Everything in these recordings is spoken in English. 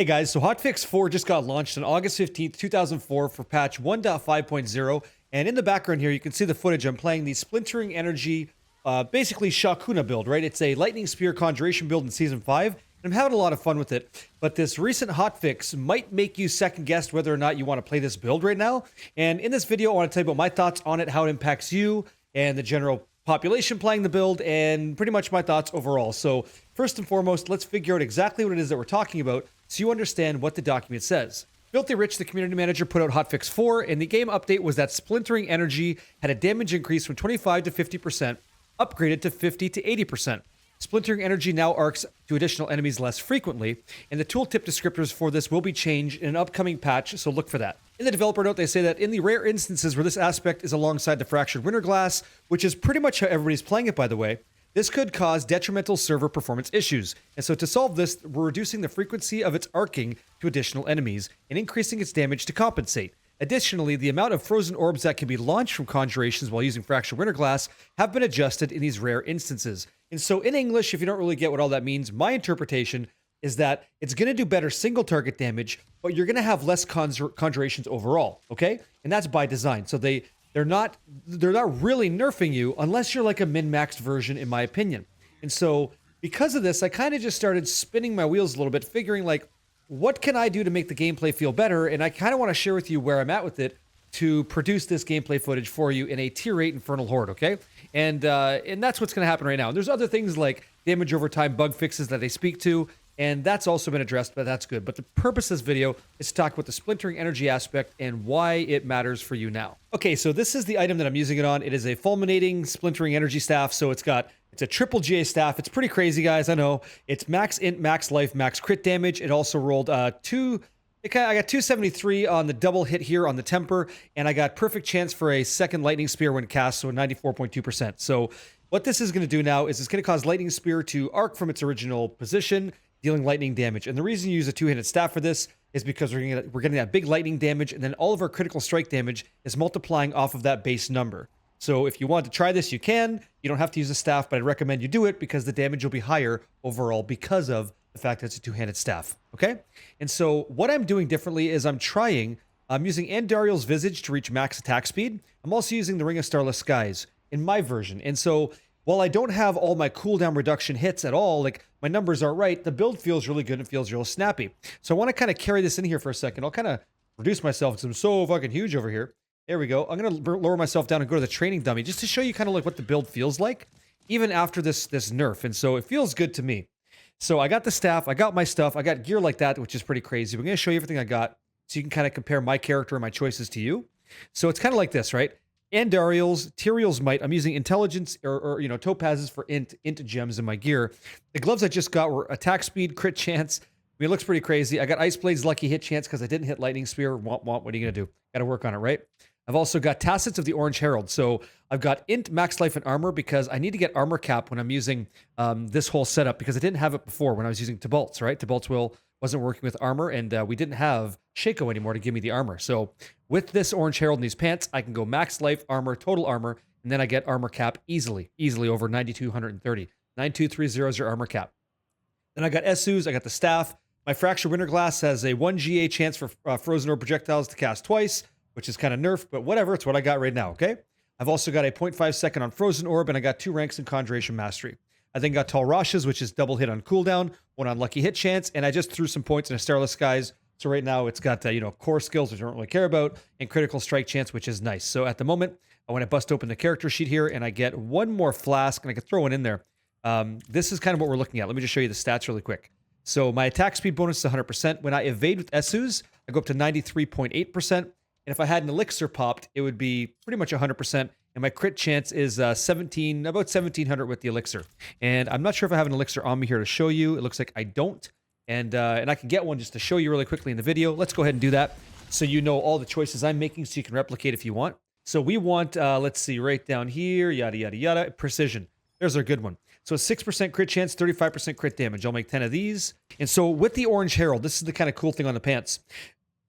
Hey guys, so Hotfix 4 just got launched on August 15th, 2004 for patch 1.5.0. And in the background here, you can see the footage. I'm playing the Splintering Energy, basically Shakuna build, right? It's a Lightning Spear Conjuration build in Season 5. And I'm having a lot of fun with it. But this recent hotfix might make you second guess whether or not you want to play this build right now. And in this video, I want to tell you about my thoughts on it, how it impacts you and the general population playing the build, and pretty much my thoughts overall. So first and foremost, let's figure out exactly what it is that we're talking about so you understand what the document says. Filthy Rich, the community manager, put out Hotfix 4, and the game update was that Splintering Energy had a damage increase from 25 to 50%, upgraded to 50 to 80%. Splintering Energy now arcs to additional enemies less frequently, and the tooltip descriptors for this will be changed in an upcoming patch, so look for that. In the developer note, they say that in the rare instances where this aspect is alongside the Fractured WinterGlass, which is pretty much how everybody's playing it, by the way, this could cause detrimental server performance issues. And so to solve this, we're reducing the frequency of its arcing to additional enemies and increasing its damage to compensate. Additionally, the amount of frozen orbs that can be launched from conjurations while using Fractured WinterGlass have been adjusted in these rare instances. And so in English, if you don't really get what all that means, my interpretation is that it's going to do better single target damage, but you're going to have less conjurations overall, okay? And that's by design. So they're not really nerfing you unless you're like a min-maxed version, in my opinion. And so because of this, I kind of just started spinning my wheels a little bit, figuring like, what can I do to make the gameplay feel better? And I kind of want to share with you where I'm at with it to produce this gameplay footage for you in a tier 8 Infernal Horde, okay? And that's what's going to happen right now. And there's other things like damage over time bug fixes that they speak to, and that's also been addressed, but that's good. But the purpose of this video is to talk about the Splintering Energy aspect and why it matters for you now. Okay, so this is the item that I'm using it on. It is a Fulminating Splintering Energy staff, so it's a triple GA staff. It's pretty crazy, guys, I know. It's max int, max life, max crit damage. It also rolled I got 273 on the double hit here on the temper, and I got perfect chance for a second Lightning Spear when cast, so 94.2%. So what this is going to do now is it's going to cause Lightning Spear to arc from its original position, dealing lightning damage. And the reason you use a two-handed staff for this is because we're getting that big lightning damage, and then all of our critical strike damage is multiplying off of that base number. So if you want to try this, you can. You don't have to use a staff, but I'd recommend you do it because the damage will be higher overall because of the fact that it's a two-handed staff, okay? And so what I'm doing differently is I'm using Andariel's Visage to reach max attack speed. I'm also using the Ring of Starless Skies in my version. And so while I don't have all my cooldown reduction hits at all, like my numbers are right, the build feels really good and feels real snappy. So I want to kind of carry this in here for a second. I'll kind of reduce myself because I'm so fucking huge over here. There we go. I'm going to lower myself down and go to the training dummy just to show you kind of like what the build feels like, even after this nerf. And so it feels good to me. So I got the staff, I got my stuff, I got gear like that, which is pretty crazy. We're going to show you everything I got so you can kind of compare my character and my choices to you. So it's kind of like this, right? Andariel's, Tyrael's Might. I'm using intelligence or topazes for int gems in my gear. The gloves I just got were attack speed, crit chance. I mean, it looks pretty crazy. I got Ice Blade's lucky hit chance because I didn't hit Lightning Spear. What are you going to do? Got to work on it, right? I've also got Tacits of the Orange Herald. So I've got int, max life, and armor because I need to get armor cap when I'm using this whole setup because I didn't have it before when I was using Tibalt's, right? Tibalt's wasn't working with armor, and we didn't have Shaco anymore to give me the armor. So with this Orange Herald and these pants, I can go max life, armor, total armor, and then I get armor cap easily over 9,230. 9,230 is your armor cap. Then I got Esus, I got the staff. My Fractured WinterGlass has a 1 GA chance for frozen orb projectiles to cast twice, which is kind of nerfed, but whatever, it's what I got right now, okay? I've also got a 0.5 second on Frozen Orb, and I got 2 ranks in Conjuration Mastery. I then got Tall Rashes, which is double hit on cooldown, 1 on Lucky Hit Chance, and I just threw some points in a Starless Skies, so right now it's got, core skills, which I don't really care about, and Critical Strike Chance, which is nice. So at the moment, I want to bust open the character sheet here, and I get 1 more flask, and I can throw one in there. This is kind of what we're looking at. Let me just show you the stats really quick. So my attack speed bonus is 100%. When I evade with Esus, I go up to 93.8%. And if I had an elixir popped, it would be pretty much 100%. And my crit chance is about 1,700 with the elixir. And I'm not sure if I have an elixir on me here to show you. It looks like I don't. And I can get one just to show you really quickly in the video. Let's go ahead and do that so you know all the choices I'm making so you can replicate if you want. So we want, let's see, right down here, yada, yada, yada, precision. There's our good one. So 6% crit chance, 35% crit damage. I'll make 10 of these. And so with the Orange Herald, this is the kind of cool thing on the pants.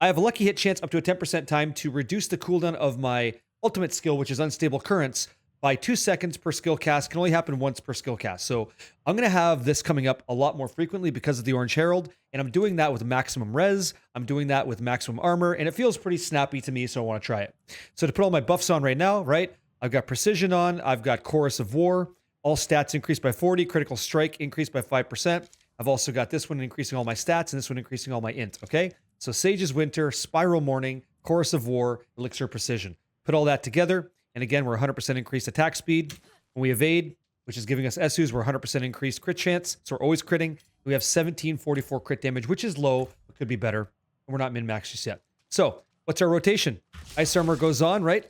I have a lucky hit chance up to a 10% time to reduce the cooldown of my ultimate skill, which is Unstable Currents, by 2 seconds per skill cast, can only happen once per skill cast. So I'm going to have this coming up a lot more frequently because of the Orange Herald, and I'm doing that with maximum res, I'm doing that with maximum armor, and it feels pretty snappy to me, so I want to try it. So to put all my buffs on right now, right, I've got Precision on, I've got Chorus of War, all stats increased by 40, Critical Strike increased by 5%. I've also got this one increasing all my stats, and this one increasing all my int, okay? So Sage's Winter, Spiral Morning, Chorus of War, Elixir Precision. Put all that together, and again, we're 100% increased attack speed. When we evade, which is giving us SUs, we're 100% increased crit chance, so we're always critting. We have 1744 crit damage, which is low, but could be better. And we're not min-max just yet. So, what's our rotation? Ice Armor goes on, right?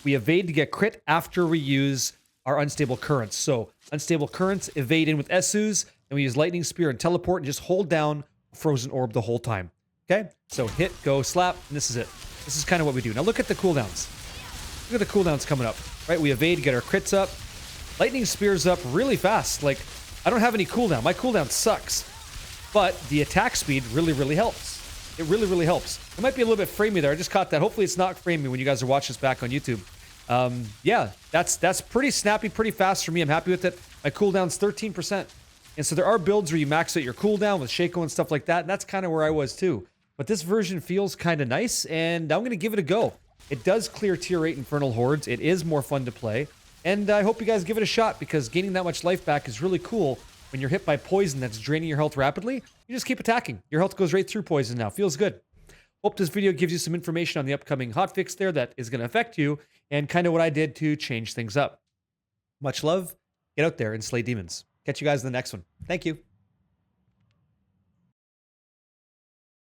We evade to get crit after we use our Unstable Currents. So, Unstable Currents, evade in with SUs, and we use Lightning Spear and Teleport, and just hold down Frozen Orb the whole time. Okay? So, hit, go, slap, and this is it. This is kind of what we do. Now, look at the cooldowns. Look at the cooldowns coming up, right? We evade to get our crits up. Lightning Spear's up really fast. Like, I don't have any cooldown. My cooldown sucks. But the attack speed really, really helps. It really, really helps. It might be a little bit framey there. I just caught that. Hopefully it's not framey when you guys are watching this back on YouTube. Yeah, that's pretty snappy, pretty fast for me. I'm happy with it. My cooldown's 13%. And so there are builds where you max out your cooldown with Shaco and stuff like that. And that's kind of where I was too. But this version feels kind of nice, and I'm going to give it a go. It does clear tier 8 Infernal Hordes. It is more fun to play. And I hope you guys give it a shot, because gaining that much life back is really cool when you're hit by poison that's draining your health rapidly. You just keep attacking. Your health goes right through poison now. Feels good. Hope this video gives you some information on the upcoming hotfix there that is going to affect you, and kind of what I did to change things up. Much love. Get out there and slay demons. Catch you guys in the next one. Thank you.